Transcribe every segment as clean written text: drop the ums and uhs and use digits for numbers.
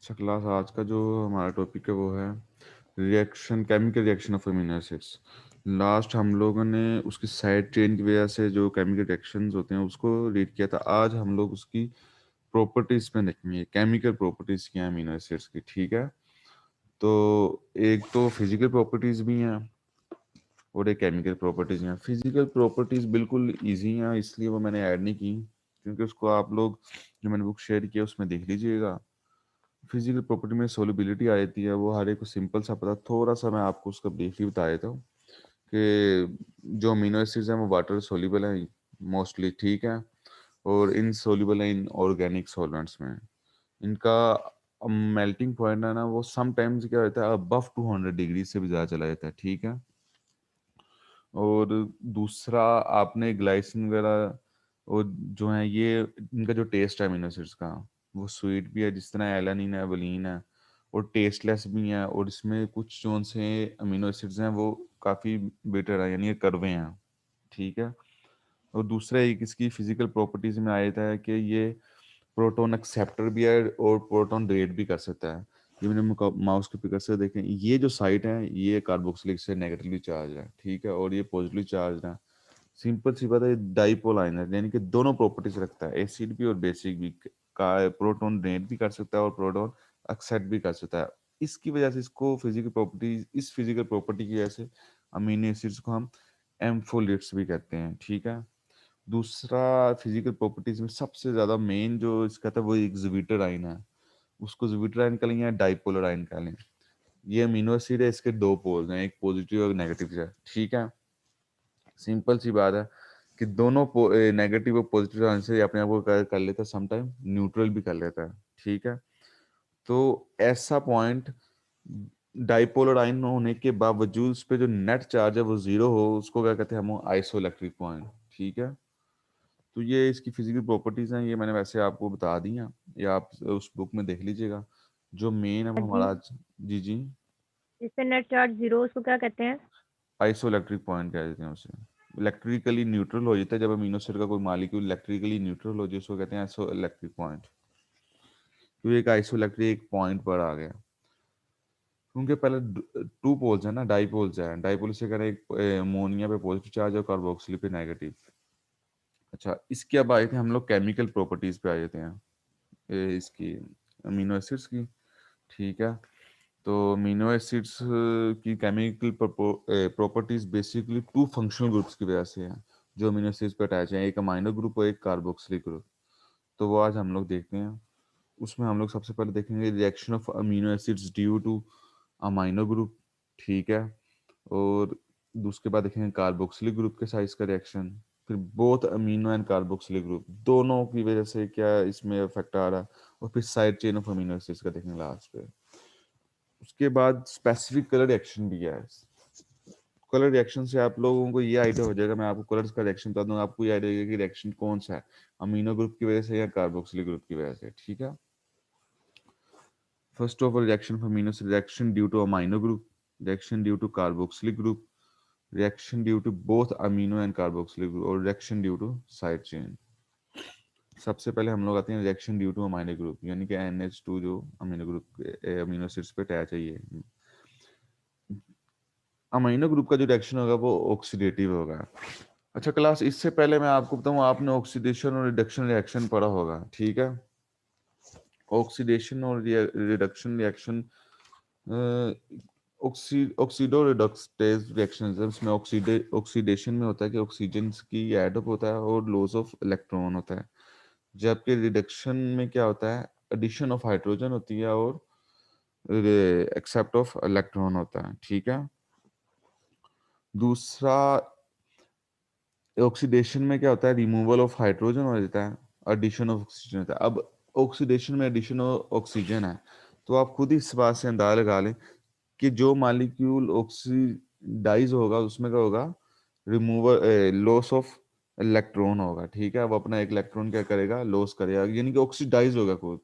अच्छा क्लास, आज का जो हमारा टॉपिक है वो है reaction, chemical reaction of amino acids. Last हम लोगों ने उसकी साइड चेन की वजह से जो केमिकल रिएक्शंस होते हैं उसको रीड किया था। आज हम लोग उसकी प्रॉपर्टीज में देखेंगे, केमिकल प्रॉपर्टीज क्या है अमीनो एसिड्स की। ठीक है, तो एक तो फिजिकल प्रॉपर्टीज भी हैं और एक केमिकल प्रॉपर्टीज हैं। फिजिकल प्रॉपर्टीज बिल्कुल इजी हैं, इसलिए वो मैंने ऐड नहीं की, क्योंकि उसको आप लोग जो मैंने बुक शेयर किया उसमें देख लीजिएगा। फिजिकल प्रॉपर्टी में सोलिबिलिटी आ जाती है, वो हर एक को सिंपल सा पता। थोड़ा सा मैं आपको उसका ब्रीफली बता देता हूँ कि जो अमीनो एसिड्स हैं वो वाटर सोल्यूबल हैं मोस्टली, ठीक है, और इन सोल्यूबल है इन ऑर्गेनिक सॉल्वेंट्स में। इनका मेल्टिंग पॉइंट है ना, वो समटाइम्स क्या होता है अबव 200 डिग्री से भी ज़्यादा चला जाता है, ठीक है। और दूसरा, आपने ग्लाइसिन वगैरह और जो है ये इनका जो टेस्ट है अमीनो एसिड्स का, वो स्वीट भी है जिस तरह एलानिन है, वलीन है, और टेस्टलेस भी है। और इसमें कुछ जो से अमीनो एसिड्स हैं वो काफ़ी बेटर है, यानी ये कड़वे हैं, ठीक है। और दूसरा एक इसकी फिजिकल प्रॉपर्टीज में आया था कि ये प्रोटॉन एक्सेप्टर भी है और प्रोटॉन रेड भी कर सकता है। ये मैंने माउस के पिकर से देखें, ये जो साइट है ये कार्बोक्सिलिक से नेगेटिवली चार्ज है, ठीक है, और ये पॉजिटिवली चार्ज है। सिंपल सी बात है, डाइपोल आयन यानी कि दोनों प्रॉपर्टीज रखता है, एसिड भी और बेसिक भी का। प्रोटॉन रेड भी कर सकता है और प्रोटॉन एक्सेप्ट भी कर सकता है। इसकी वजह से इसको फिजिकल प्रॉपर्टीज, इस फिजिकल प्रॉपर्टी की वजह से अमीनो एसिड्स को हम एम्फोलेट्स भी कहते हैं, ठीक है। दूसरा फिजिकल प्रॉपर्टीज में सबसे ज्यादा मेन जो इसका था वो एक ज्यूपिटर आयन है। उसको ज्यूपिटर आयन कह लें या डाइपोलर आयन कह लें। ये अमीनो एसिड है, इसके दो पोल्स हैं, एक पॉजिटिव और नेगेटिव है, ठीक है। सिंपल सी बात है कि दोनों नेगेटिव और पॉजिटिव आयन से अपने आप को कर लेता है, समटाइम न्यूट्रल भी कर लेता है, ठीक है। तो ऐसा पॉइंट डाइपोलर आयन होने के बावजूद उस पे जो नेट चार्ज है वो जीरो हो, उसको क्या कहते हैं हम, आइसोइलेक्ट्रिक पॉइंट, ठीक है। तो ये इसकी फिजिकल प्रॉपर्टीज हैं, ये मैंने वैसे आपको बता दी हैं, ये आप उस बुक में देख लीजिएगा। जो मेन अब जी, हमारा जी जी, जिसपे नेट चार्ज जीरो उसको क्या कहते हैं? आइसोइलेक्ट्रिक पॉइंट कह देते हैं उसे। इलेक्ट्रिकली न्यूट्रल हो जाता है जब अमीनो एसिड का कोई मालिक्यूल इलेक्ट्रिकली न्यूट्रल हो जाए, उसको कहते हैं आइसोइलेक्ट्रिक पॉइंट। तो एक आइसोइलेक्ट्रिक पॉइंट पर आ गया, क्योंकि पहले टू पोल्स है ना, डाईपोल्स है। डाईपोल से करें एक अमोनिया पे पॉजिटिव चार्ज और कार्बोक्सिल पे नेगेटिव। अच्छा, इसके अब आए थे हम लोग केमिकल प्रॉपर्टीज पे आ जाते हैं इसकी अमीनो एसिड्स की, ठीक है। तो अमीनो एसिड्स की chemical properties basically two functional groups की वजह से है जो अमीनो एसिड्स पे अटैच हैं, एक अमाइनो ग्रुप और एक कार्बोक्सिलिक ग्रुप। तो वो आज हम लोग देखते हैं। उसमें हम लोग सबसे पहले देखेंगे reaction of amino acids due to amino group, ठीक है। और उसके बाद देखेंगे कार्बोक्सिलिक ग्रुप के साइज का रिएक्शन। फिर both amino and carboxylic group दोनों की वजह से क्या इसमें इफेक्ट आ रहा है। और फिर side chain of amino acids का देखेंगे लास्ट पे। उसके बाद स्पेसिफिक कलर रिएक्शन भी है। कलर रिएक्शन से आप लोगों को ये आइडिया हो जाएगा, मैं आपको कलर्स का रिएक्शन बता दूंगा, आपको ये आइडिया कि रिएक्शन कौन सा है, अमीनो ग्रुप की वजह से या कार्बोक्सिलिक ग्रुप की वजह से, ठीक है। First of all, reaction for amino acid, reaction due to amino group, reaction due to carboxylic group, reaction due to both amino and carboxylic group, और reaction due to side chain. सबसे पहले हम लोग आते हैं reaction due to amino group, यानी कि NH2 जो अमीनो ग्रुप अमीनो एसिड्स पे अटैच है ये। अमीनो ग्रुप का जो रिएक्शन होगा वो ऑक्सीडेटिव होगा। अच्छा क्लास, इससे पहले मैं आपको बताऊं, आपने ऑक्सीडेशन और रिडक्शन रिएक्शन पढ़ा होगा, ठीक है। ऑक्सीडेशन और reduction reaction, oxido reductase reaction, इसमें ऑक्सीडेशन में होता है कि ऑक्सीजन की एडअप होता है और लॉस ऑफ इलेक्ट्रॉन होता है। जबकि रिडक्शन में क्या होता है, एडिशन ऑफ हाइड्रोजन होती है और एक्सेप्ट ऑफ इलेक्ट्रॉन होता है, ठीक है। दूसरा, ऑक्सीडेशन में क्या होता है, रिमूवल ऑफ हाइड्रोजन हो जाता है, एडिशन ऑफ ऑक्सीजन होता है। अब ऑक्सीडेशन में एडिशन ऑफ ऑक्सीजन है, तो आप खुद ही इस बात से अंदाजा लगा लें कि जो मालिक्यूल ऑक्सीडाइज होगा उसमें क्या होगा, रिमूवल, लॉस ऑफ इलेक्ट्रॉन होगा, ठीक है। वो अपना एक इलेक्ट्रॉन क्या करेगा, लॉस करेगा, यानी कि ऑक्सीडाइज होगा खुद।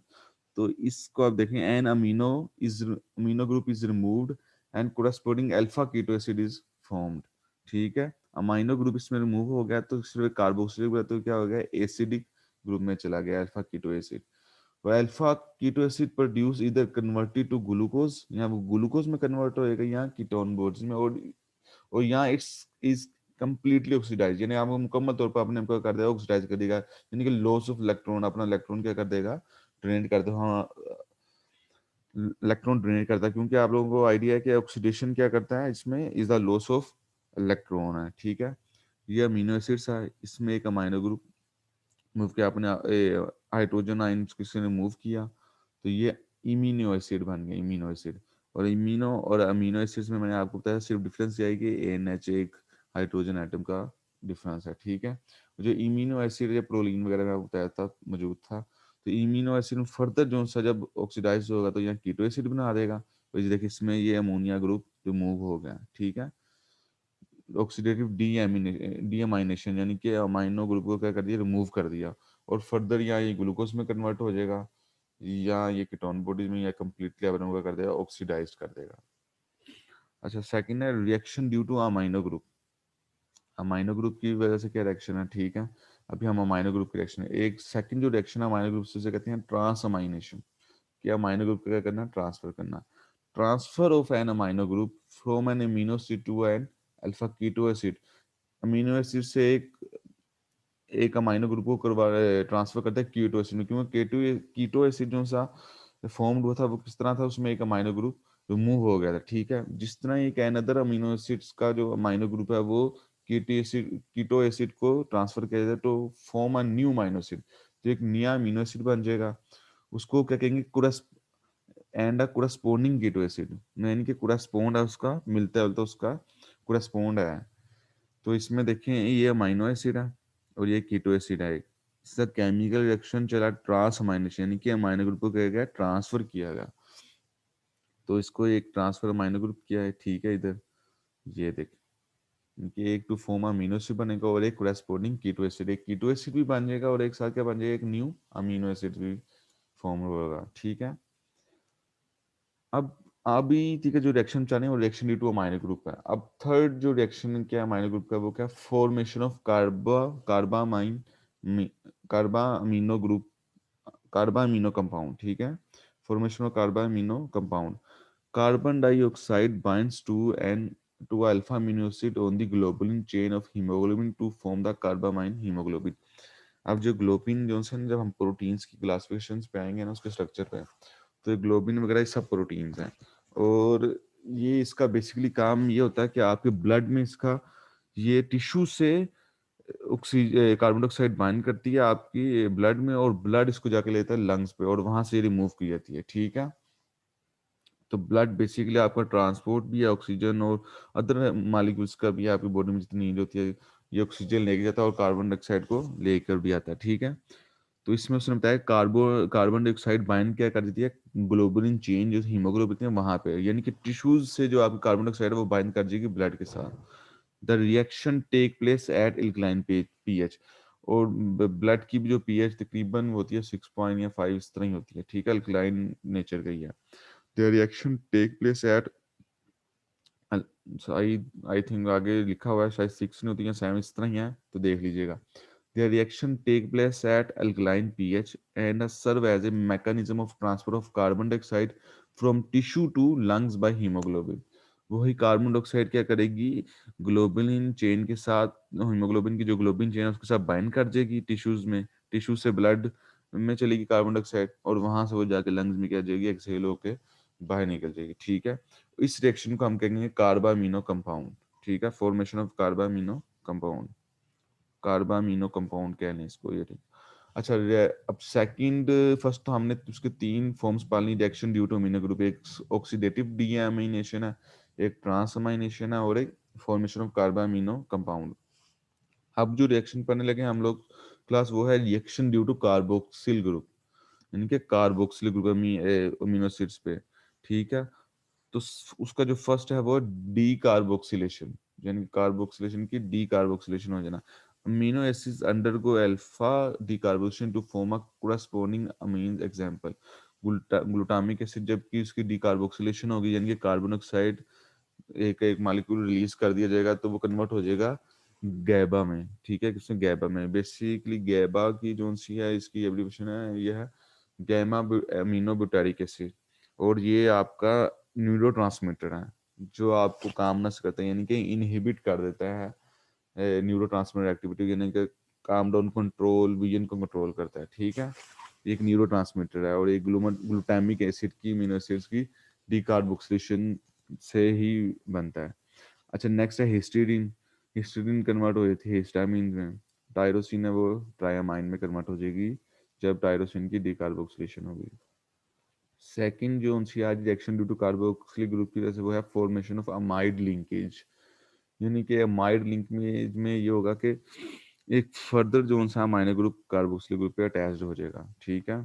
तो इसको आप देखें, an amino group is removed and corresponding alpha keto acid is formed, ठीक है। अमाइनो ग्रुप इसमें रिमूव हो गया तो सिर्फ कार्बोक्सिलिक ग्रुप तो क्या हो गया, एसिडिक ग्रुप में चला गया, अल्फा कीटो एसिड। तो अल्फा कीटो एसिड प्रोड्यूस इधर कन्वर्टेड टू ग्लूकोज, यहाँ वो ग्लूकोज में कन्वर्ट होएगा यहाँ कीटोन बोर्ड्स में, और यहाँ इट्स इज कंप्लीटली ऑक्सीडाइज, यानी आपको मुकम्मल तौर पर अपने को कर देगा, ऑक्सीडाइज कर देगा, यानी कि लॉस ऑफ इलेक्ट्रॉन, अपना इलेक्ट्रॉन क्या कर देगा, ड्रेन कर दो। हाँ, इलेक्ट्रॉन ड्रेन करता है, क्योंकि आप लोगों को आइडिया है कि ऑक्सीडेशन क्या करता है, इसमें is the loss of electron है, ठीक है। ये अमीनो एसिड्स है, इसमें एक अमाइनो ग्रुप मूव किया आपने, हाइड्रोजन आयन किसी ने मूव किया, तो ये इमिनो एसिड बन गया, इमिनो एसिड। और इमिनो और अमीनो एसिड्स में मैंने आपको बताया सिर्फ डिफरेंस ये है कि एनएच एक हाइड्रोजन एटम का डिफरेंस है, ठीक है। जो इमिनो एसिड या प्रोलीन वगैरह में आपको बताया था मौजूद था, तो इमिनो एसिड में फर्दर जो सा जब ऑक्सीडाइज होगा तो यहाँ कीटो एसिड बना देगा, तो ये देखिए इसमें ये अमोनिया ग्रुप जो मूव हो गया, ठीक है। ऑक्सीडेटिव डीअमाइनेशन, यानी कि अमाइनो ग्रुप को क्या कर दिया, रिमूव कर दिया, और फर्दर यहाँ ये ग्लूकोज में कन्वर्ट हो जाएगा, या ये कीटोन बॉडीज में, या कंप्लीटली अपने को कर देगा, ऑक्सीडाइज कर देगा। अच्छा, सेकंड है reaction due to amino group. Amino group की वजह से क्या रिएक्शन है, ठीक है। अभी हम अमाइनो ग्रुप की रिएक्शन है, एक सेकंड जो रिएक्शन है अमाइनो ग्रुप से उसे कहते हैं ट्रांस अमाइनेशन। क्या अमाइनो ग्रुप का क्या करना, ट्रांसफर करना। Transfer of an amino group from an amino acid to an alpha keto acid. Amino acid से एक एक अमाइनो ग्रुप को करवा ट्रांसफर करता है कीटो एसिड में, क्योंकि कीटो एसिड जो सा फॉर्म्ड हुआ था वो किस तरह था, उसमें एक अमाइनो ग्रुप रिमूव हो गया था, ठीक है। जिस तरह एक अनदर अमीनो एसिड्स का जो अमाइनो ग्रुप है वो कीटो एसिड को ट्रांसफर किया जाता है तो form a new amino acid, तो एक नया अमीनो एसिड बन जाएगा, उसको क्या कहेंगे, and a corresponding keto acid, यानी कि कोरस्पोंड है उसका, मिलता है तो उसका कोरस्पोंड है। तो इसमें देखें ये अमाइनो एसिड है और ये कीटो एसिड है, इसका केमिकल रिएक्शन चला ट्रांस अमाइनेशन, यानी कि अमाइनो ग्रुप को क्या गया, ट्रांसफर किया गया, तो इसको एक ट्रांसफर अमाइनो ग्रुप किया है, ठीक है। इधर ये देख, इनके एक टू फॉर्म अमीनो एसिड बनेगा और एक कोरेस्पोंडिंग कीटो एसिड, एक कीटो एसिड भी बन जाएगा और एक साथ क्या बन जाएगा, एक न्यू अमीनो एसिड भी फॉर्म होगा, ठीक है। अब अभी ठीक है, जो रिएक्शन चाह रहे हैं वो reaction due to amino group है। अब थर्ड जो रिएक्शन क्या अमाइनो ग्रुप का, वो क्या, formation of carbamine carbamino group, carbamino compound, ठीक है। Formation of carbamino compound, carbon dioxide binds to alpha amino acid on the globulin chain of haemoglobin to form the carbamine haemoglobin. अब जो globin जो है ना, जब हम proteins की क्लासिफिकेशन पे आएंगे ना, उसके स्ट्रक्चर पे, तो ये ग्लोबिन वगैरह ये सब प्रोटीन्स हैं, और ये इसका बेसिकली काम ये होता है कि आपके ब्लड में इसका ये टिश्यू से ऑक्सीजन कार्बन डाइऑक्साइड बाइंड करती है आपकी ब्लड में, और ब्लड इसको जाके लेता है लंग्स पे और वहां से रिमूव की जाती है, ठीक है। तो ब्लड बेसिकली आपका ट्रांसपोर्ट भी है ऑक्सीजन और अदर मालिक्यूल्स का भी है, आपकी बॉडी में जितनी नीड होती है ये ऑक्सीजन लेके जाता है और कार्बन डाइऑक्साइड को लेकर भी आता है, ठीक है। तो इसमें उसने बताया कार्बन डाइऑक्साइड बाइंड क्या कर देती है, ग्लोबुलिन चेन जो हीमोग्लोबिन है वहां पे, यानी कि टिश्यूज से जो आपकी कार्बन डाइऑक्साइड है वो बाइंड कर जाएगी ब्लड के साथ। The reaction take place at alkaline pH, और ब्लड की भी जो पीएच तकरीबन होती है 6 या 5 इस तरह ही होती है, ठीक है, अल्कलाइन नेचर का ही है। The reaction take place at, I I think आगे लिखा हुआ है शायद 6 नहीं होती है 7 इस तरह ही है, तो देख लीजिएगा। The reaction take place at alkaline pH and serve as a mechanism of transfer of carbon dioxide from tissue to lungs by hemoglobin। वही कार्बन डाइऑक्साइड क्या करेगी, ग्लोबुलिन चेन के साथ, हीमोग्लोबिन की जो ग्लोबिन चेन है उसके साथ बाइंड कर जाएगी टिश्यूज में, टिश्यू से ब्लड में चलेगी कार्बन डाइऑक्साइड, और वहां से वो जाके लंग्स में क्या जाएगी, एक्सहेल होके बाहर निकल जाएगी, ठीक है। इस रिएक्शन को हम कहेंगे कार्बामीनो कंपाउंड, ठीक है, फॉर्मेशन ऑफ कार्बामीनो कंपाउंड, कार्बामीनो कंपाउंड कहते हैं इसको, ये ठीक। अच्छा, अब सेकंड, फर्स्ट तो हमने उसके तीन फॉर्म्स पाल ली reaction due to amino group, एक ऑक्सीडेटिव डीअमाइनेशन है, एक ट्रांसअमाइनेशन है, और एक फॉर्मेशन ऑफ कार्बामीनो कंपाउंड। अब जो रिएक्शन पढ़ने लगे हम लोग क्लास, वो है reaction due to carboxyl group, यानी कि कार्बोक्सिल ग्रुप अमीनो एसिड्स पे, ठीक है। तो उसका जो फर्स्ट है वो डी कार्बोक्सिलेशन, यानी कार्बोक्सिलेशन की डी कार्बोक्सिलेशन हो जाना। Amino acids undergo alpha decarboxylation to form a corresponding amine, example glutamic acid, जबकि उसकी डी कार्बोक्सिलेशन होगी, यानी कि कार्बन ऑक्साइड एक एक मालिक्यूल रिलीज कर दिया जाएगा तो वो कन्वर्ट हो जाएगा गैबा में, ठीक है, किसमें, गैबा में। बेसिकली गैबा की जो सी है इसकी एब्रीविएशन है, ये है गैमा अमीनो ब्यूटारिक एसिड, और ये आपका न्यूरोट्रांसमीटर है जो आपको कामनेस करता है, यानी कि इनहिबिट कर देता है न्यूरोट्रांसमीटर एक्टिविटी, यानी कि काम डाउन कंट्रोल, विजन को कंट्रोल करता है। ठीक है, एक न्यूरोट्रांसमीटर है, और एक ग्लूटामिक एसिड की अमीनो एसिड्स की डीकार्बोक्सिलेशन से ही बनता है। अच्छा, नेक्स्ट है हिस्टीडीन। हिस्टीडीन कन्वर्ट हो जाती है हिस्टामिन में, टायरोसिन है वो ट्रायामाइन में कन्वर्ट हो जाएगी जब टायरोसिन की डीकार्बोक्सिलेशन होगी। सेकंड जो उनकी आज reaction due to carboxylic group की वजह से वो है फॉर्मेशन ऑफ अमाइड लिंकेज, यानी कि अमाइड लिंक में ये होगा कि एक फर्दर जो सा अमाइनो ग्रुप कार्बोक्सिलिक ग्रुप पे अटैच्ड हो जाएगा। ठीक है,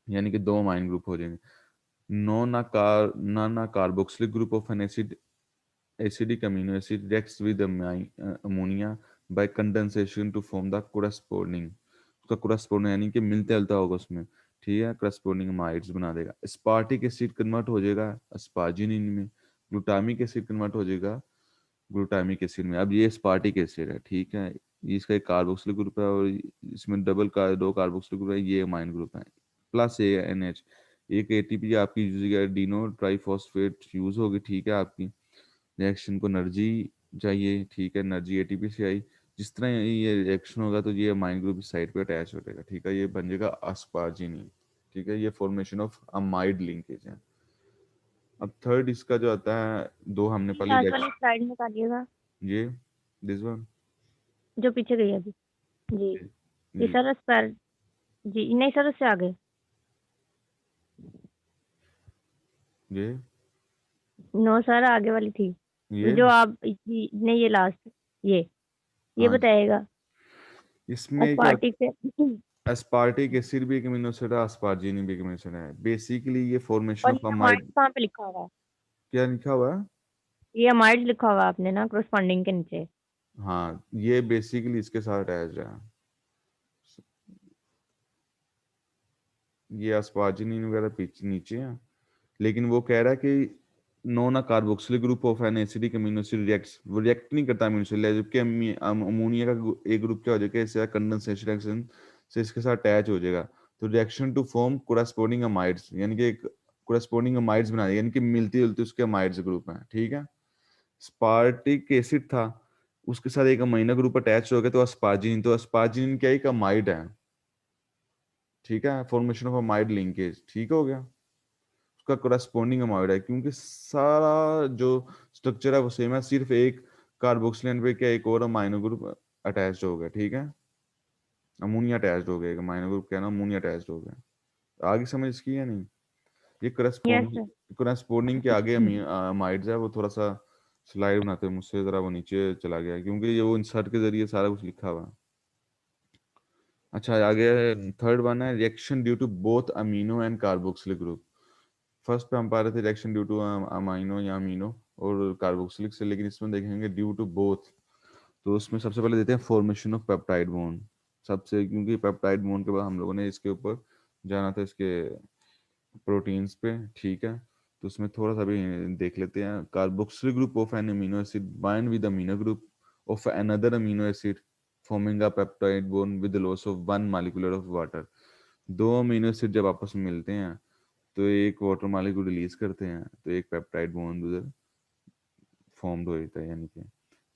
यानी कि दो अमाइन ग्रुप हो जाएंगे। Non carboxylic group of N acid acidic amino acid reacts with ammonia by condensation to form the corresponding, उसका corresponding यानी कि मिलता जुलता होगा उसमें। ठीक है, corresponding अमाइड्स बना देगा। स्पार्टिक एसिड कन्वर्ट हो जाएगा अस्पार्जिनिन में, ग्लूटामिक एसिड कन्वर्ट हो जाएगा ग्लूटामिक एसिड में। अब ये स्पार्टिक एसिड है, ठीक है, ये इसका एक कार्बोक्सिलिक ग्रुप है, और इसमें दो कार्बोक्सिलिक ग्रुप है, ये अमाइन ग्रुप है, प्लस ए एन एच। एक एटीपी आपकी यूज डीनो ट्राईफॉस्फेट यूज होगी। ठीक है, आपकी रिएक्शन को एनर्जी चाहिए। ठीक है, एनर्जी एटीपी से आई। जिस तरह ये रिएक्शन होगा तो ये अमाइन ग्रुप इस साइड पे अटैच हो जाएगा। ठीक है, ये बन जाएगा अस्पार्जिनिन। ठीक है, ये फॉर्मेशन ऑफ अमाइड लिंकेज है। अब थर्ड इसका जो आता है, दो हमने ये पहले लास्ट वाली स्लाइड निकालिएगा ये दिस वन। जो पीछे गई अभी। जी। ये जी सर स्पेल। जी नहीं सर, उससे आगे। ये नो सर, आगे वाली थी। ये जो आप जी नहीं, ये लास्ट। ये हाँ, बताइएगा। इसमें जो अस्पार्टिक से। एस्पार्टिक एसिड भी एक अमीनो एसिड है, अस्पार्जिनिन भी एक अमीनो एसिड है। बेसिकली ये फॉर्मेशन और ऑफ ये अमाइड। अमाइड्स कहाँ पे लिखा हुआ है? क्या लिखा हुआ है? ये अमाइड्स लिखा हुआ है आपने ना कोरस्पॉन्डिंग के नीचे। हाँ, ये बेसिकली इसके साथ अटैच है, ये अस्पार्जिनिन वगैरह पीछे नीचे है। लेकिन वो कह रहा है कि non carboxylic group of an acidic amino acid reacts, वो रिएक्ट नहीं करता अमीनो एसिड, जबकि अमोनिया का एक ग्रुप क्या हो जाएगा, इससे कंडेंसेशन रिएक्शन से इसके साथ अटैच हो जाएगा। तो reaction to form corresponding amides, यानी कि एक कोरेस्पोंडिंग अमाइड्स बना देगा, यानी कि मिलती जुलती उसके अमाइड्स ग्रुप हैं। ठीक है, स्पार्टिक एसिड था, उसके साथ एक अमीनो ग्रुप अटैच हो गया तो अस्पार्जिनिन, तो अस्पार्जिनिन क्या एक अमाइड है। ठीक है, फॉर्मेशन ऑफ अमाइड लिंकेज। ठीक हो गया, उसका करस्पॉन्डिंग अमाइड है, क्योंकि सारा जो स्ट्रक्चर है वो सेम है, सिर्फ एक कार्बोक्सिलेन पे क्या एक और अमाइनो ग्रुप अटैच्ड हो गया। ठीक है, अमोनिया अटैच्ड हो गया, एक अमाइनो ग्रुप क्या ना अमोनिया अटैच्ड हो गया। आगे समझ इसकी है नहीं? ये यस करस्पॉन्डिंग, सर। करस्पॉन्डिंग के आगे अमाइड्स है, वो थोड़ा सा स्लाइड बनाते हैं मुझसे, जरा वो नीचे चला गया क्योंकि ये वो इंसर्ट के जरिए सारा कुछ लिखा हुआ है। अच्छा, आगे थर्ड वन है reaction due to both amino and carboxylic group. First पे हम पा रहे थे रिएक्शन ड्यू टू अमाइनो या अमीनो और कार्बोक्सिलिक से, लेकिन इसमें देखेंगे ड्यू टू बोथ। तो उसमें सबसे पहले देते हैं फॉर्मेशन ऑफ पेप्टाइड बॉन्ड सबसे, क्योंकि पेप्टाइड बॉन्ड के बाद हम लोगों ने इसके ऊपर जाना था इसके प्रोटीन्स पे। ठीक है, तो उसमें थोड़ा सा भी देख लेते हैं। Carboxylic group of an amino acid bind with amino group of another amino acid forming a peptide bond with loss of one molecule of water. दो अमीनो एसिड जब आपस में मिलते हैं तो एक वाटर मॉलिक्यूल रिलीज करते हैं, तो एक पेप्टाइड बॉन्ड उधर फॉर्म्ड हो जाता है, यानी कि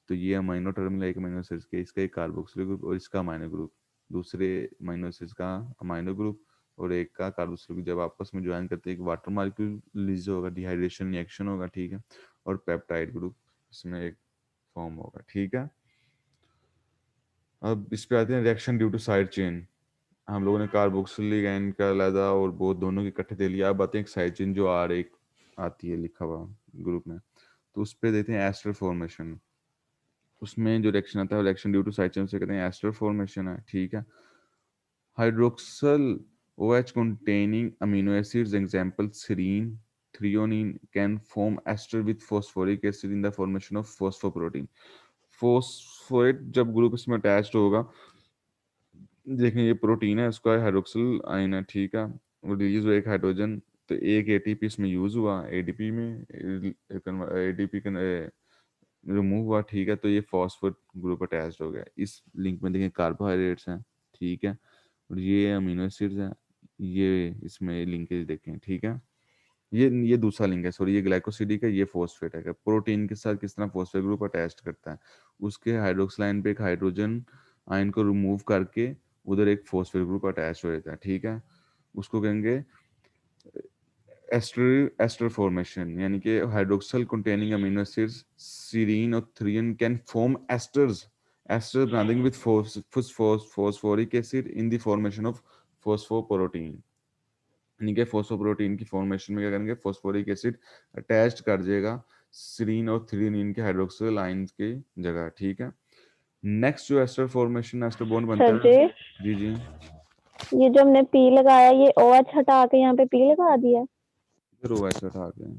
तो ये अमीनो टर्मिनल एक अमीनो एसिड के, इसका एक कार्बोक्सिलिक ग्रुप और इसका अमीनो ग्रुप, दूसरे अमीनो एसिड का अमीनो ग्रुप और एक का कार्बोक्सिलिक, जब आपस में ज्वाइन करते हैं एक वाटर मॉलिक्यूल रिलीज होगा, डिहाइड्रेशन रिएक्शन होगा। ठीक है, और पेप्टाइड ग्रुप इसमें एक फॉर्म होगा। ठीक है, अब इस पे आते हैं reaction due to side chain. हम लोगों ने कार्बोक्सिलिक एंड का अलग और बहुत दोनों के इकट्ठे दे लिया। अब बातें एक साइड चेन जो आर एक आती है लिखा हुआ ग्रुप में, तो उस पे देते हैं एस्टर फॉर्मेशन। उसमें जो रिएक्शन आता है reaction due to side chain से कहते हैं एस्टर फॉर्मेशन है। ठीक है, hydroxyl OH containing amino acids example serine threonine can form ester with phosphoric acid in the formation of phosphoprotein। फोस्फोरेट जब ग्रुप इसमें अटैच्ड होगा, देखें ये प्रोटीन है, इसका हाइड्रोक्सिल आयन है। ठीक है, वो रिलीज हुआ एक हाइड्रोजन, तो एक एटीपी इसमें यूज हुआ, एडीपी में एडीपी रिमूव हुआ। ठीक है, तो ये फॉस्फेट ग्रुप अटैच्ड हो गया। इस लिंक में देखें कार्बोहाइड्रेट्स हैं। ठीक है, और ये अमीनो एसिड्स हैं, ये इसमें लिंकेज देखें, ठीक है। ये दूसरा लिंक है, सॉरी, ये ग्लाइकोसिडिक है, ये फॉस्फेट है। प्रोटीन के साथ किस तरह फॉस्फेट ग्रुप अटैच करता है, उसके हाइड्रोक्स लाइन पे एक हाइड्रोजन आयन को रिमूव करके उधर एक फॉस्फेट ग्रुप अटैच हो जाता है, ठीक है। उसको कहेंगे एस्टर एस्टर फॉर्मेशन, यानी कि hydroxyl containing amino acids serine और threonine can form esters. Ester बना देंगे with phosphoric acid in the formation of phosphoprotein, यानी कि फॉस्फोप्रोटीन की फॉर्मेशन में क्या करेंगे, फॉस्फोरिक एसिड अटैच कर देगा सीरीन और थ्रीन के हाइड्रोक्सिल आयंस की जगह, ठीक है। नेक्स्ट जो एस्टर फॉर्मेशन, एस्टर बॉन्ड बनता सर है। जी, जी जी। ये जो हमने पी लगाया, ये ओ एच हटा के यहाँ पे पी लगा दिया। फिर वो ऐसे उठा के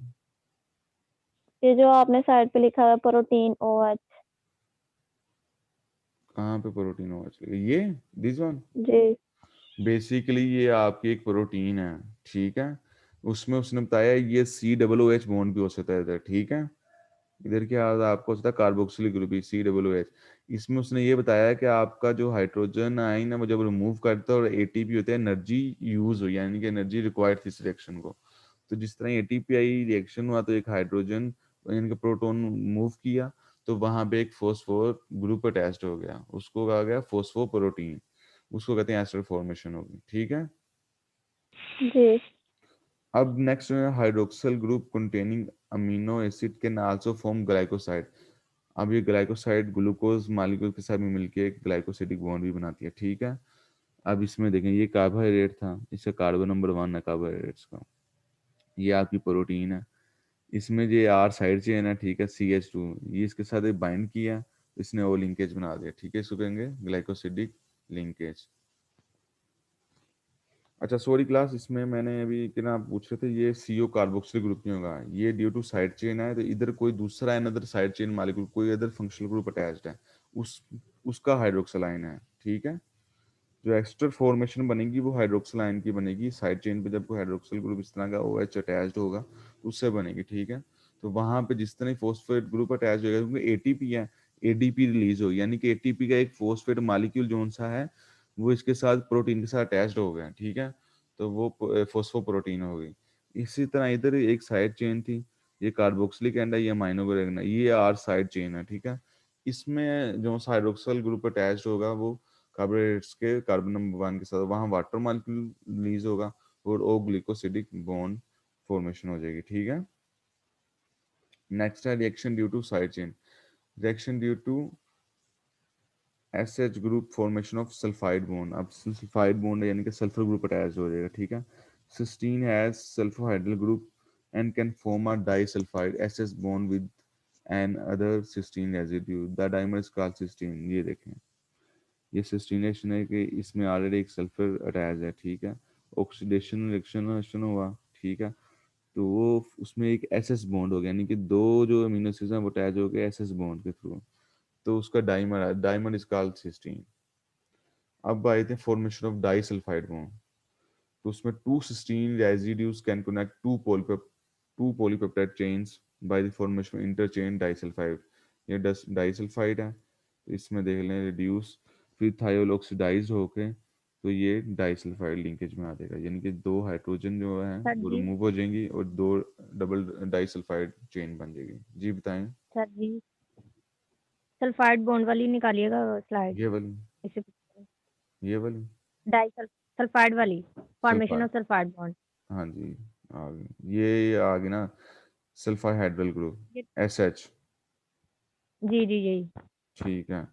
ये जो आपने साइड पे लिखा हुआ प्रोटीन ओ एच। कहाँ पे प्रोटीन होगा चाहिए, ये दिस वन। जी। बेसिकली ये आपकी एक प्रोटीन है, ठीक है। उसमें उसने बताया ये COOH बॉन्ड भी हो सकता है इधर, ठीक है। इधर क्या आपको होता है कार्बोक्सिलिक ग्रुप COOH। इसमें उसने ये बताया कि आपका जो हाइड्रोजन आयन है वो जब रिमूव करता है और ATP होता है, एनर्जी यूज हुई, यानी कि एनर्जी रिक्वायर्ड थी इस रिएक्शन को। तो जिस तरह ATP आई रिएक्शन हुआ तो एक हाइड्रोजन यानी कि प्रोटॉन मूव किया, तो वहां पे एक फॉस्फोर ग्रुप अटैच्ड हो गया, उसको कहा गया फॉस्फोप्रोटीन, उसको कहते हैं एस्टर फॉर्मेशन होगी, ठीक है। जी। अब next hydroxyl group containing amino acid can also form glycoside. अब ये ग्लाइकोसाइड ग्लूकोज मालिक्यूल के साथ में मिलके एक ग्लाइकोसिडिक बॉन्ड भी बनाती है, ठीक है। अब इसमें देखें, ये कार्बोहाइड्रेट था, इसका कार्बन नंबर 1 है कार्बोहाइड्रेट्स का। ये आपकी प्रोटीन है, इसमें जो आर साइड चेन है, ठीक है, CH2, ये इसके साथ एक बाइंड किया, इसने ओ लिंकेज बना दिया, ठीक है, इसको कहेंगे ग्लाइकोसिडिक लिंकेज। अच्छा सॉरी क्लास, इसमें मैंने अभी कि ना आप पूछ रहे थे ये CO कार्बोक्सिल ग्रुप नहीं होगा, ये ड्यू टू साइड चेन है, तो इधर कोई दूसरा अनदर साइड चेन मालिक्यूल, कोई अदर फंक्शनल ग्रुप अटैच्ड है, उस उसका हाइड्रोक्सिल आयन है, ठीक है। जो एक्स्ट्रा फॉर्मेशन बनेगी वो हाइड्रोक्सिल आयन की बनेगी, साइड चेन पे जब कोई हाइड्रोक्सिल ग्रुप इस तरह का OH अटैच्ड होगा तो उससे बनेगी, ठीक है। तो वहां पे जिस तरह फॉस्फेट ग्रुप अटैच होगा, क्योंकि ATP है, ADP रिलीज होगी, यानी कि ATP का एक फॉस्फेट मालिक्यूल जो सा है वो इसके साथ प्रोटीन के साथ अटैच्ड हो गया, ठीक है। तो वो फॉस्फोप्रोटीन हो गई। इसी तरह इधर एक साइड चेन थी, ये कार्बोक्सिलिक एंड है, ये अमाइनो ये आर साइड चेन है, ठीक है। इसमें जो हाइड्रोक्सिल ग्रुप अटैच्ड होगा वो कार्बोहाइड्रेट्स के कार्बन नंबर 1 के साथ, वहाँ वाटर मॉलिक्यूल रिलीज होगा और ओ ग्लिकोसिडिक बॉन्ड फॉर्मेशन हो जाएगी, ठीक है। नेक्स्ट है reaction due to side chain. Reaction due to SH group formation of sulphide bond. अब सल्फाइड बॉन्ड यानी कि सल्फर ग्रुप अटैच हो जाएगा, ठीक है। Cysteine has sulphydryl group and can form a disulfide SS bond with an other cysteine residue. The dimer is called cysteine। ये देखें, ये सिस्टीनेशन है कि इसमें ऑलरेडी एक सल्फर अटैच है, ठीक है। ऑक्सीडेशन रिएक्शन हुआ, ठीक है, तो वो उसमें एक SS बॉन्ड हो गया, यानी कि दो जो अमीनो एसिड्स हैं वो अटैच हो गए SS बॉन्ड के थ्रू, तो उसका डाइमर है, डाइमर इज कॉल्ड सिस्टीन। अब आए थे फॉर्मेशन ऑफ डाइसल्फाइड बॉन्ड, तो उसमें two cysteine residues can connect two polypeptide chains by the formation of interchain disulphide. ये डाइसल्फाइड है, तो इसमें देख लें रिड्यूस, फिर थायोल ऑक्सीडाइज होके तो ये डाइसल्फाइड लिंकेज में आ जाएगा, यानी कि दो हाइड्रोजन जो है सर वो जी। रिमूव हो जाएंगी और दो डबल डाइसल्फाइड चेन बन जाएगी। जी बताएं। सर जी, सल्फाइड बॉन्ड वाली निकालिएगा स्लाइड। ये वाली, इसे ये वाली डाई सल्फाइड वाली, formation sulphide, of sulphide bond. हाँ जी, आ गई, ये आ गई ना, सल्फाइड हाइड्रल ग्रुप ये SH, जी, जी, जी। ठीक है।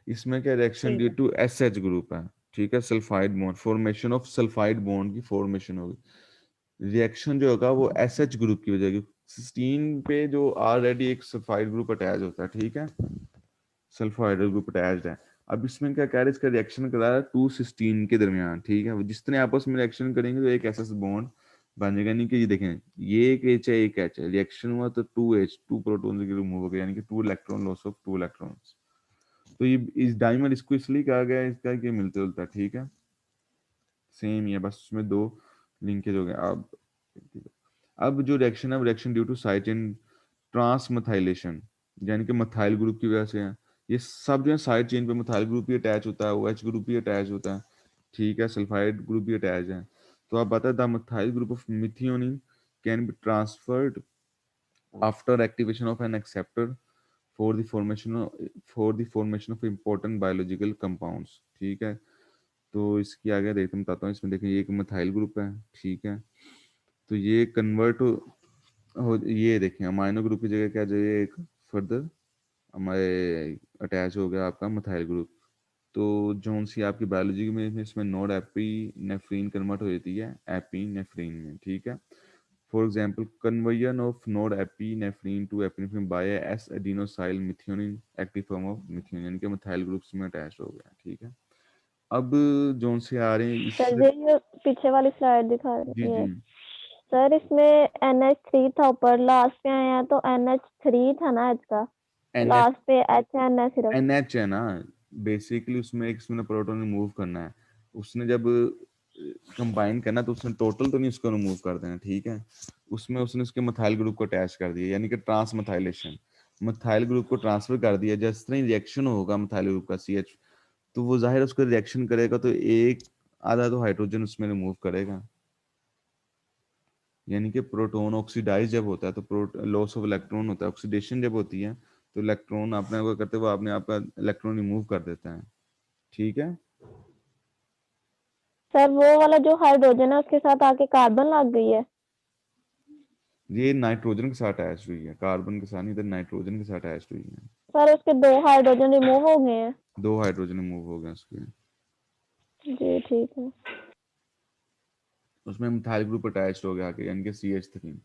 इसमें क्या रिएक्शन ठीक ड्यू है। टू SH ग्रुप है, ठीक है, sulphide bond formation of sulphide bond की फॉर्मेशन होगी। रिएक्शन जो होगा वो SH ग्रुप की वजह, सिस्टीन पे जो ऑलरेडी एक सल्फाइड ग्रुप अटैच होता है, ठीक है, सल्फाइडल ग्रुप अटैच्ड है। अब इसमें क्या कह रहे हैं, इसका रिएक्शन करा है टू सिस्टीन के दरमियान, ठीक है, वो जिस तरह आपस में रिएक्शन करेंगे तो एक SS बॉन्ड बन जाएगा, नहीं कि ये देखें, ये एक H है एक H है, रिएक्शन हुआ तो 2H, टू प्रोटॉन रिमूव हो गया, यानी कि 2 इलेक्ट्रॉन लॉस ऑफ 2 इलेक्ट्रॉन्स। तो ये इस डायमंड इसको इसलिए कहा गया है, इसका कि मिलता जुलता है, ठीक है, सेम ही है, बस उसमें दो लिंकेज हो गए। अब जो रिएक्शन है, reaction due to side chain transmethylation, यानी कि मथाइल ग्रुप की वजह से है। ये सब जो है साइड चेन पे मथाइल ग्रुप भी अटैच होता है, OH ग्रुप भी अटैच होता है, ठीक है, सल्फाइड ग्रुप भी अटैच है। तो आप बताए the methyl group of methionine can be transferred after activation of an acceptor for the formation of important biological compounds। ठीक है, तो इसकी आगे देखते हैं, बताता हूँ। इसमें देखिए ये एक मिथाइल ग्रुप है, ठीक है। तो ये कन्वर्ट हो, ये देखें अमाइनो ग्रुप की जगह क्या चाहिए, एक फर्दर हमारे अटैच हो गया आपका मिथाइल ग्रुप। तो जोन सी आपकी बायोलॉजी में इसमें नोड एपिनेफ्रीन कन्वर्ट हो जाती है एपिनेफ्रीन में, ठीक है। For example conversion of norepinephrine to epinephrine by S adenosyl methionine active form of methionine, यानी कि मिथाइल ग्रुप्स में अटैच हो गया, ठीक है। अब जोन से आ रहे हैं सर इससे। ये पीछे वाली स्लाइड दिखा जी रही जी। है सर, इसमें NH3 था ऊपर, लास्ट पे आए हैं तो NH3 था ना इसका, एन एच, लास्ट पे HN है सिर्फ। एन एच है ना, बेसिकली उसमें एक उसने प्रोटॉन रिमूव करना है। उसने जब कंबाइन करना तो उसने टोटल तो नहीं उसको रिमूव कर देना, ठीक है। उसमें उसने उसके मिथाइल ग्रुप को अटैच कर दिया, यानी कि ट्रांसमिथाइलेशन। मिथाइल ग्रुप को ट्रांसफर कर दिया, जिस तरह रिएक्शन होगा मिथाइल ग्रुप का CH, तो वो जाहिर है उसको रिएक्शन करेगा तो एक आधा तो हाइड्रोजन उसमें रिमूव करेगा। यानी कि प्रोटॉन ऑक्सीडाइज जब होता है तो लॉस ऑफ इलेक्ट्रॉन होता है, ऑक्सीडेशन जब होती है तो इलेक्ट्रॉन अपने को करते हुए अपने आप का इलेक्ट्रॉन रिमूव कर देता है, ठीक है। सर वो वाला जो हाइड्रोजन है उसके साथ आके कार्बन लग गई है। ये नाइट्रोजन के साथ अटैच हुई है, कार्बन के साथ नहीं, इधर नाइट्रोजन के साथ अटैच हुई है। सर उसके 2 हाइड्रोजन रिमूव हो गए हैं। 2 हाइड्रोजन रिमूव हो गए उसके। जी ठीक है। उसमें मिथाइल ग्रुप अटैच हो गया आके, यानी कि CH3।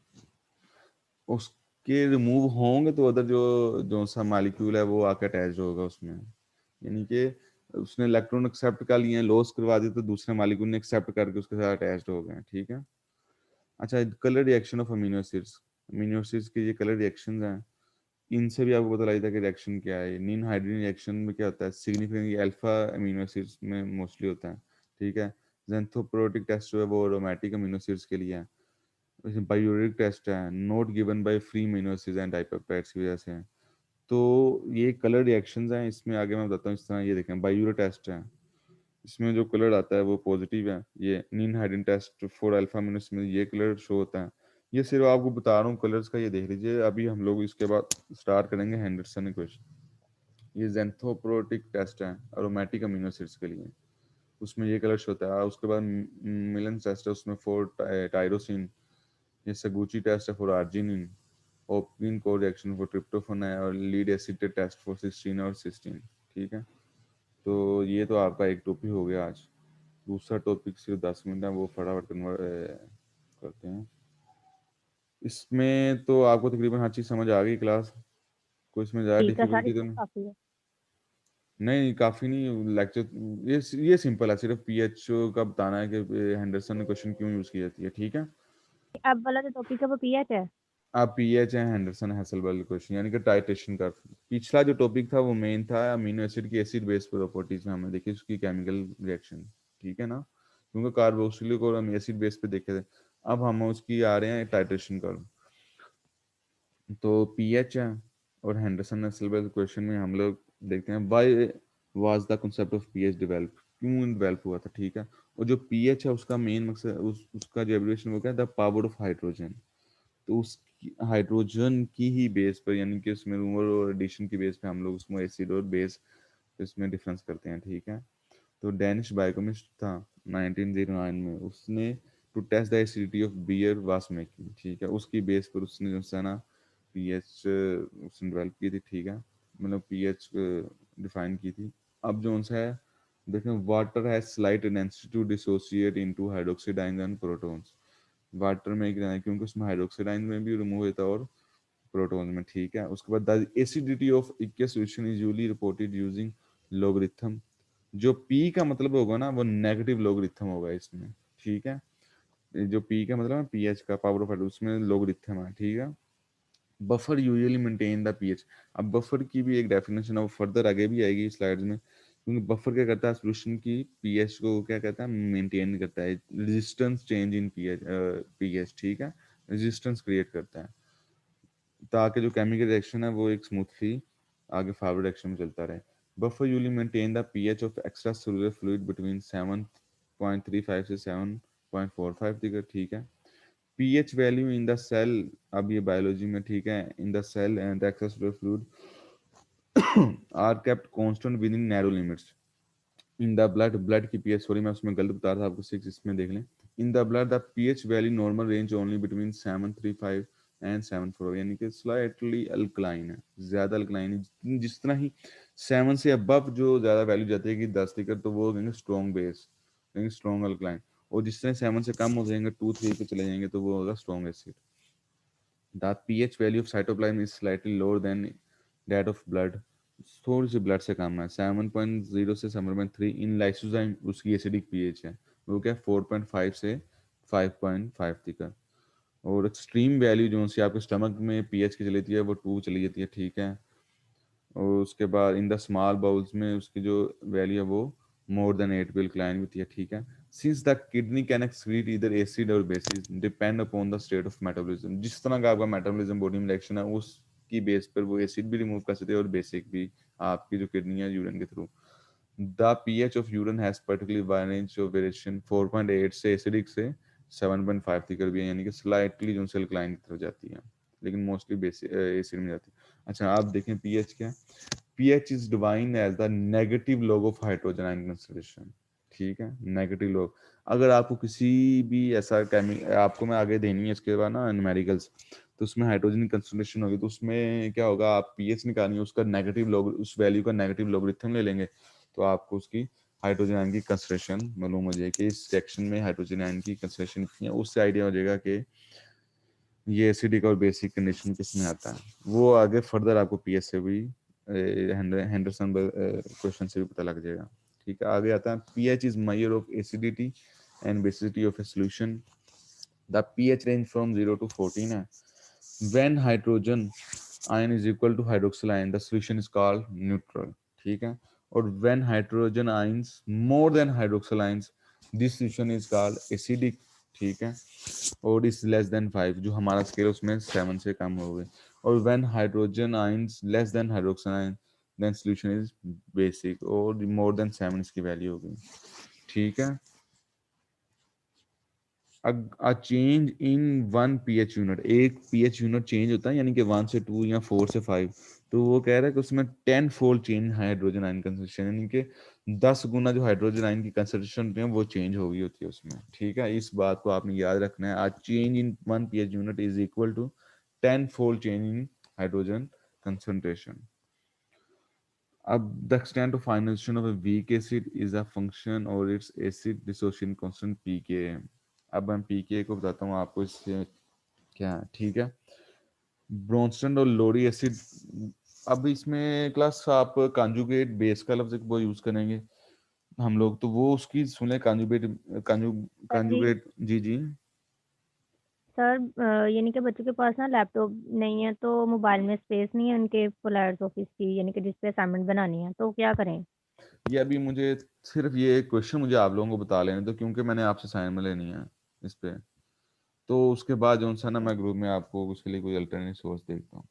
उसके रिमूव होंगे तो अदर जो जो सा मालिक्यूल है वो आके अटैच होगा उसमें, यानी कि उसने इलेक्ट्रॉन एक्सेप्ट कर लिए, लॉस करवा दिया, तो दूसरे मालिक्यूल ने एक्सेप्ट करके उसके साथ अटैच्ड हो गए, ठीक है। अच्छा, colour reaction of amino acids. Amino acids के ये कलर रिएक्शंस हैं, इनसे भी आपको पता लगा था कि रिएक्शन क्या है। नीन हाइड्रोजन रिएक्शन में क्या होता है, सिग्निफिकेंट अल्फा अमीनो एसिड्स में मोस्टली होता है, ठीक है। जेंथोप्रोटिक टेस्ट जो है वो अरोमेटिक अमीनो एसिड्स के लिए है। बायोरिक टेस्ट है, note given by free amino acids and dipeptides की वजह से है। तो ये कलर रिएक्शंस हैं, इसमें आगे मैं बताता हूँ। इस तरह ये देखें, बायोरिक टेस्ट है, इसमें जो कलर आता है वो पॉजिटिव है। ये ninhydrin test for alpha amino acid में ये कलर शो होता है। ये सिर्फ आपको बता रहा हूँ कलर्स का, ये देख लीजिए। अभी हम लोग इसके बाद स्टार्ट करेंगे हेंडरसन इक्वेशन। ये जेंथोप्रोटिक टेस्ट है अरोमेटिक अमीनो एसिड्स के लिए, उसमें ये कलर शो होता है। उसके बाद मिलन टेस्ट है, उसमें फॉर टायरोसिन। ये सगुची टेस्ट है फॉर आर्जिनिन। ओपनिंग को रिएक्शन फॉर ट्रिप्टोफन है, और lead acid test for cysteine और सिस्टीन, ठीक है। तो ये तो आपका एक टॉपिक हो गया आज। दूसरा टॉपिक सिर्फ 10 मिनट है, वो फटाफट कन्वर्ट करते हैं। इसमें तो आपको तकरीबन हर चीज़ समझ आ गई क्लास, कोई इसमें ज़्यादा ठीक है सर, डिफिकल्टी तो इतना नहीं? काफी है। नहीं काफ़ी नहीं लेक्चर, ये सिंपल है, सिर्फ PH का बताना है कि हेंडरसन ने क्वेश्चन क्यों यूज़ की जाती है, ठीक है। अब वाला जो टॉपिक है वो पीएच है। आप PH है हेंडरसन हैसलबर्ग क्वेश्चन, यानी कि टाइट्रेशन का। पिछला जो टॉपिक था वो मेन था अमीनो एसिड की एसिड बेस प्रॉपर्टीज में, हमने देखी उसकी केमिकल रिएक्शन, ठीक है ना, क्योंकि कार्बोक्सिलिक और हम एसिड बेस पे देखे थे। अब हम उसकी आ रहे हैं टाइट्रेशन कर। तो PH है, और हेंडरसन हैसलबर्ग क्वेश्चन में हम लोग देखते हैं why was the concept of PH develop, क्यों डेवलप हुआ था, ठीक है। और जो PH है उसका मेन मकसद, उसका जो एब्रिविएशन वो क्या है, द पावर ऑफ हाइड्रोजन। तो उस हाइड्रोजन की ही बेस पर, यानी कि उसमें रिमूवल और एडिशन की बेस पे हम लोग उसमें एसिड और बेस इसमें डिफरेंस करते हैं, ठीक है। तो डेनिश बायोकेमिस्ट था 1909 में, उसने to test the acidity of beer was making, ठीक है, उसकी बेस पर उसने जो है ना PH उसने डेवलप की थी, ठीक है, मतलब PH डिफाइन की थी। अब जो सा है देखें, water has slight tendency to dissociate into hydroxide ions and protons. Water में एक है क्योंकि उसमें हाइड्रोक्साइड आयन में भी रिमूव होता है और प्रोटॉन में, ठीक है। उसके बाद the acidity of aqueous solution is usually reported using logarithm. जो पी का मतलब होगा ना वो नेगेटिव लॉगरिथम होगा इसमें, ठीक है। जो पी का मतलब है PH का पावर ऑफ उसमें लॉगरिथम है, ठीक है। Buffer usually maintain the PH। अब बफर की भी एक डेफिनेशन है, वो फर्दर आगे भी आएगी स्लाइड्स में, क्योंकि बफर क्या करता है, सॉल्यूशन की PH को क्या कहता है, मेंटेन करता है, रेजिस्टेंस चेंज इन PH, ठीक है, रेजिस्टेंस क्रिएट करता है, ताकि जो केमिकल रिएक्शन है वो एक स्मूथली आगे फॉरवर्ड डायरेक्शन में चलता रहे। Buffer usually maintain the PH of extracellular fluid between 7.35 से 7 0.45 दिगर, ठीक है। PH value in the cell, अब ये बायोलॉजी में, ठीक है, in the cell and the excess fluid are kept constant within narrow limits. In the blood, blood की पीएच, सॉरी मैं उसमें गलत बता रहा था आपको, 6 इसमें देख लें। इन the blood the pH value normal range only between 735 and 740, यानी कि स्लाइटली अल्कलाइन है, ज्यादा अल्कलाइन है। जिस तरह ही 7 से अबव जो ज्यादा वैल्यू जाती है कि 10 टिकर, तो वो कहेंगे स्ट्रॉन्ग बेस, कहेंगे स्ट्रॉन्ग अल्कलाइन। और जिस तरह 7 से कम हो जाएंगे, 2 3 पे चले जाएंगे, तो वो होगा strong acid. The pH value of cytoplasm is slightly lower than that of blood, थोड़ी सी ब्लड से कम है, 7.0 से 7.3। इन लाइसोजाइम उसकी एसिडिक पीएच है, वो क्या 4.5 से 5.5 तक है। और एक्सट्रीम वैल्यू जो सी आपके स्टमक में पीएच की चली जाती है, वो 2 चली जाती है, ठीक है। और उसके बाद इन द स्मॉल बाउल्स में उसकी जो वैल्यू है वो मोर देन 8 विल क्लाइन होती है, ठीक है। Since the kidney can excrete इधर एसिड और basis depend upon the state of metabolism, जिस तरह का आपका मेटाबॉलिज्म बॉडी में रिएक्शन है उसकी बेस पर वो एसिड भी रिमूव कर सकते हैं और बेसिक भी, आपकी जो किडनी है यूरिन के through. The pH of urine has particularly wide range of variation 4.8 से एसिडिक से 7.5 तक भी है, यानी कि स्लाइटली जो सेल क्लाइन की तरफ जाती है, लेकिन मोस्टली बेसिक एसिड में जाती है। अच्छा आप देखें पीएच क्या, pH is defined as the negative log of hydrogen ion concentration, ठीक है, नेगेटिव log। अगर आपको किसी भी ऐसा आपको मैं आगे देनी है इसके बाद ना न्यूमेरिकल्स, तो उसमें हाइड्रोजन कंसंट्रेशन होगी, तो उसमें क्या होगा, आप पीएच निकालिए, उसका नेगेटिव लॉग, उस वैल्यू का नेगेटिव लॉगरिथम ले लेंगे, तो आपको उसकी हाइड्रोजन आयन की कंसंट्रेशन मालूम हो जाएगी कि इस सेक्शन में हाइड्रोजन आयन की कंसंट्रेशन कितनी है, उससे आइडिया हो जाएगा कि ये एसिडिक और बेसिक कंडीशन किस में आता है। वो आगे फर्दर आपको पीएच से भी हेंडरसन क्वेश्चन से भी पता लग जाएगा, ठीक है। आगे आता है pH is measure of acidity and basicity of a solution. The pH range from 0 to 14 है। When hydrogen ion is equal to hydroxyl ion the solution is called neutral, ठीक है। और when hydrogen ions more than hydroxyl ions this solution is called acidic, ठीक है। और is less than 5, जो हमारा scale उसमें 7 से कम हो गए। और when hydrogen ions less than hydroxyl ion then solution is basic, और मोर देन 7 इसकी वैल्यू हो गई, ठीक है। A change in one pH unit, एक पीएच यूनिट चेंज होता है, यानी कि 1 से 2 या 4 से 5, तो वो कह रहा है कि उसमें 10 fold change hydrogen ion concentration, यानी कि 10 गुना जो हाइड्रोजन आयन की कंसंट्रेशन होती है वो चेंज हो गई होती है उसमें, ठीक है। इस बात को आपने याद रखना है, आज change in one pH unit is equal to 10 fold change in hydrogen concentration. अब the extent of ionization of a weak acid is a function or its acid dissociation constant pKa। अब मैं pKa को बताता हूँ आपको, इससे क्या है, ठीक है। ब्रोंस्टन और लोरी एसिड, अब इसमें क्लास आप कंजुगेट बेस का लफ्ज वो यूज करेंगे हम लोग, तो वो उसकी सुने कंजुगेट, कंजु सर जी, कंजुगेट, जी जी। सर यानी कि बच्चों के पास ना लैपटॉप नहीं है, तो मोबाइल में स्पेस नहीं है उनके फ्लैट्स ऑफिस की, यानी कि जिस पे असाइनमेंट बनानी है, तो क्या करें? ये अभी मुझे सिर्फ ये क्वेश्चन मुझे आप लोगों को बता लेने दो, क्योंकि मैंने आपसे असाइनमेंट लेनी है इस पे, तो उसके बाद जो सा ना मैं ग्रुप में आपको उसके लिए कोई अल्टरनेट सोर्स देखता हूँ।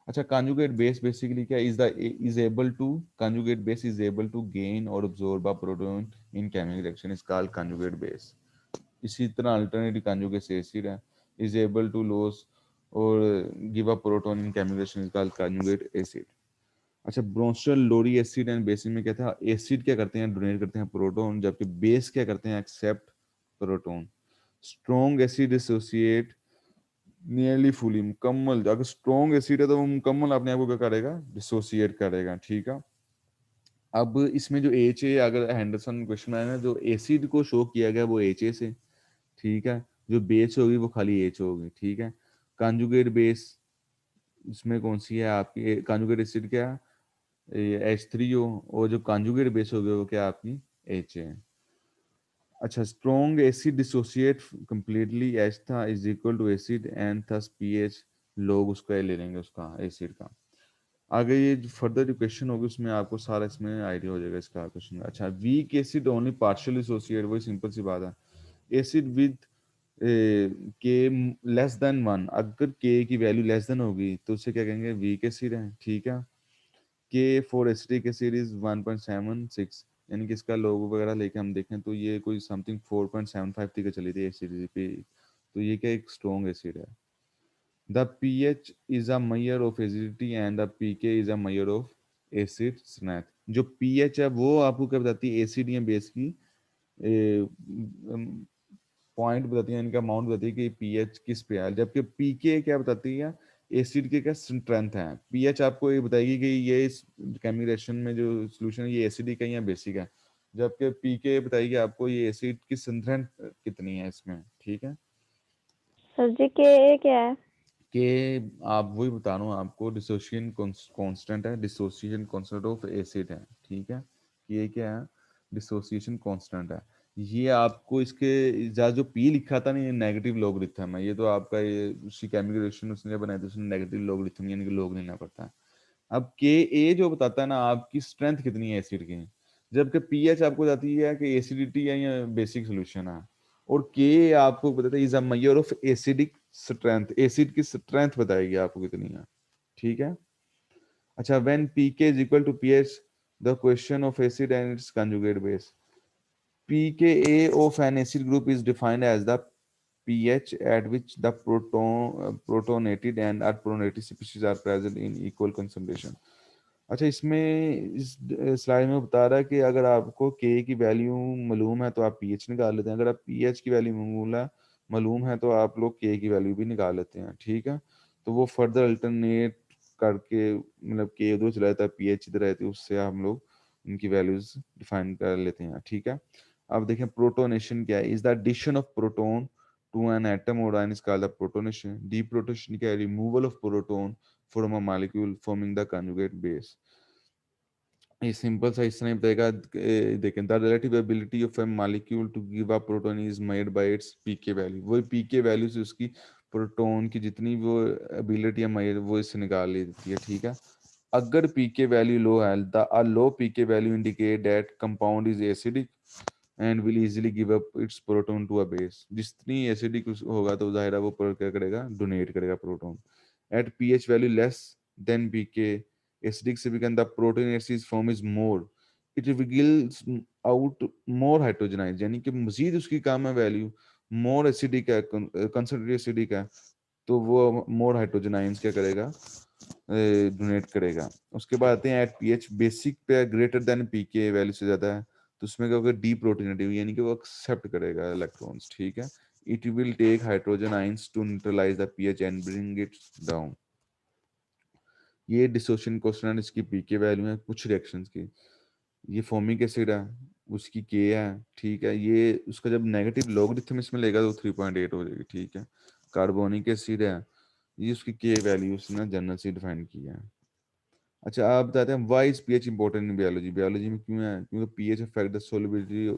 अच्छा कंजुगेट बेस बेसिकली क्या, is able to, conjugate base is able to gain और absorb a proton in chemical reaction is called conjugate base. इसी तरह अल्टरनेटिव कंजुगेट एसिड है, इज एबल टू लॉस और give a proton in chemical reaction is called conjugate acid. अच्छा Bronsted Lowry acid and बेसिन में क्या था, acid क्या करते हैं, डोनेट करते हैं प्रोटॉन, जबकि बेस क्या करते हैं, accept proton. Strong acid associate nearly fully, मुकम्मल, अगर स्ट्रॉन्ग एसिड है तो वो मुकम्मल अपने आप को क्या करेगा, डिसोसिएट करेगा, ठीक है। अब इसमें जो एच ए, अगर हैंडरसन क्वेश्चन आया ना, जो एसिड को शो किया गया वो एच ए से, ठीक है। जो बेस होगी वो खाली एच होगी, ठीक है। कंजुगेट बेस इसमें कौन सी है आपकी, कंजुगेट एसिड क्या, H3 हो, और जो कंजुगेट बेस हो गया वो क्या आपकी एच है। अच्छा strong acid dissociate completely, H था is equal to acid and thus pH, लोग उसका ले लेंगे उसका एसिड का। आगे ये जो फर्दर जो क्वेश्चन होगी उसमें आपको सारा इसमें आइडिया हो जाएगा इसका क्वेश्चन। अच्छा weak acid only partially associate, वही सिंपल सी बात है। एसिड विद के लेस देन 1, अगर के की वैल्यू लेस देन होगी तो उसे क्या कहेंगे, वीक एसिड है, ठीक है। के फॉर एसिटिक एसिड इज 1.76, यानी कि इसका लोगो वगैरह लेके हम देखें तो ये कोई समथिंग 4.75 तक चली थी एसिडिटी पे, तो ये क्या एक स्ट्रॉन्ग एसिड है। The pH is a measure of acidity and the pK is a measure of acid strength। जो pH है वो आपको क्या बताती है, एसिड या बेस की पॉइंट बताती है, इनका अमाउंट बताती है कि पीएच किस पे है, जबकि पीके क्या बताती है, एसिड के क्या स्ट्रेंथ है। पीएच आपको ये बताएगी कि ये इस केमिकल रिएक्शन में जो सॉल्यूशन है ये एसिडिक है या बेसिक है, जबकि पीके बताएगी आपको ये एसिड की स्ट्रेंथ कितनी है इसमें। ठीक है, सर जी के क्या है? कि आप वही बता रहा हूँ आपको, डिसोसिएशन कांस्टेंट है, डिसोसिएशन कांस्टेंट ऑफ एसिड है। ठीक है, ये क्या है, डिसोसिएशन कांस्टेंट है। ये आपको इसके जहाँ जो पी लिखा था ना, ये नेगेटिव लॉगरिथम है, ये तो आपका ये उसी केमिकल रिएक्शन उसने बनाया था, उसने नेगेटिव लॉगरिथम यानी कि लॉग लेना पड़ता है। अब के ए जो बताता है ना आपकी स्ट्रेंथ कितनी है एसिड की, जबकि पीएच आपको बताती है कि एसिडिटी है या बेसिक सॉल्यूशन है, और के आपको बताता है is a measure of acidic strength, acid की स्ट्रेंथ बताएगी आपको कितनी है। ठीक है, अच्छा, when pK is equal to pH the question of acid and its conjugate base, pKa of an acid group is defined as the pH at which the protonated and unprotonated species are present in equal concentration। अच्छा, इसमें इस slide में बता रहा है कि अगर आपको के की वैल्यू मालूम है तो आप पीएच निकाल लेते हैं, अगर आप पीएच की वैल्यू मालूम है तो आप लोग के की वैल्यू भी निकाल लेते हैं। ठीक है, तो वो फर्दर अल्टरनेट करके, मतलब के उधर चला जाता है पीएच इधर रहती है, उससे हम लोग इनकी वैल्यूज डिफाइन कर लेते हैं। ठीक है, अब देखें प्रोटोनेशन क्या है, is the addition of proton to an atom और ion is called the protonation. Deprotonation क्या है, removal of proton from a molecule forming the conjugate base. ये सिंपल सा इस तरह बताएगा, देखें the relative ability of a molecule to give a proton is made by its pK value. वही pK value से उसकी प्रोटोन की जितनी वो एबिलिटी है वो इससे निकाल लेती है। ठीक है, अगर पीके वैल्यू लो है, the a low pK value indicate that compound is acidic and will easily give up its proton to a base. जितनी एसिडिक होगा तो जाहिर है वो क्या करेगा, डोनेट करेगा proton. At pH value less than pK, acidic significant the protein its form is more, it reveals out more hydrogenized, यानी कि मजीद उसकी कम है वैल्यू, मोर एसिडिक है, कंसंट्रेटेड एसिडिक है, तो वो मोर हाइड्रोजनाइंस क्या करेगा, डोनेट करेगा। उसके बाद आते हैं एट पीएच बेसिक पे ग्रेटर देन पीके वैल्यू से ज्यादा है, तो उसमें क्या होगा, डी प्रोटोनेटिव, यानी कि वो एक्सेप्ट करेगा इलेक्ट्रॉन्स। ठीक है, it will take hydrogen ions to neutralize the pH and bring it down. ये डिसोसिएशन कांस्टेंट इसकी पीके वैल्यू है कुछ रिएक्शंस की। ये फॉर्मिक एसिड है, उसकी के है। ठीक है, ये उसका जब नेगेटिव लॉगरिथम इसमें लेगा तो 3.8 हो जाएगी। ठीक है, कार्बोनिक एसिड है, ये उसकी के वैल्यू उसने जनरल से डिफाइन की है। अच्छा, आप बताते हैं why is pH important in biology, biology में क्यों है, क्योंकि पीएच अफेक्ट द सोलबिलिटी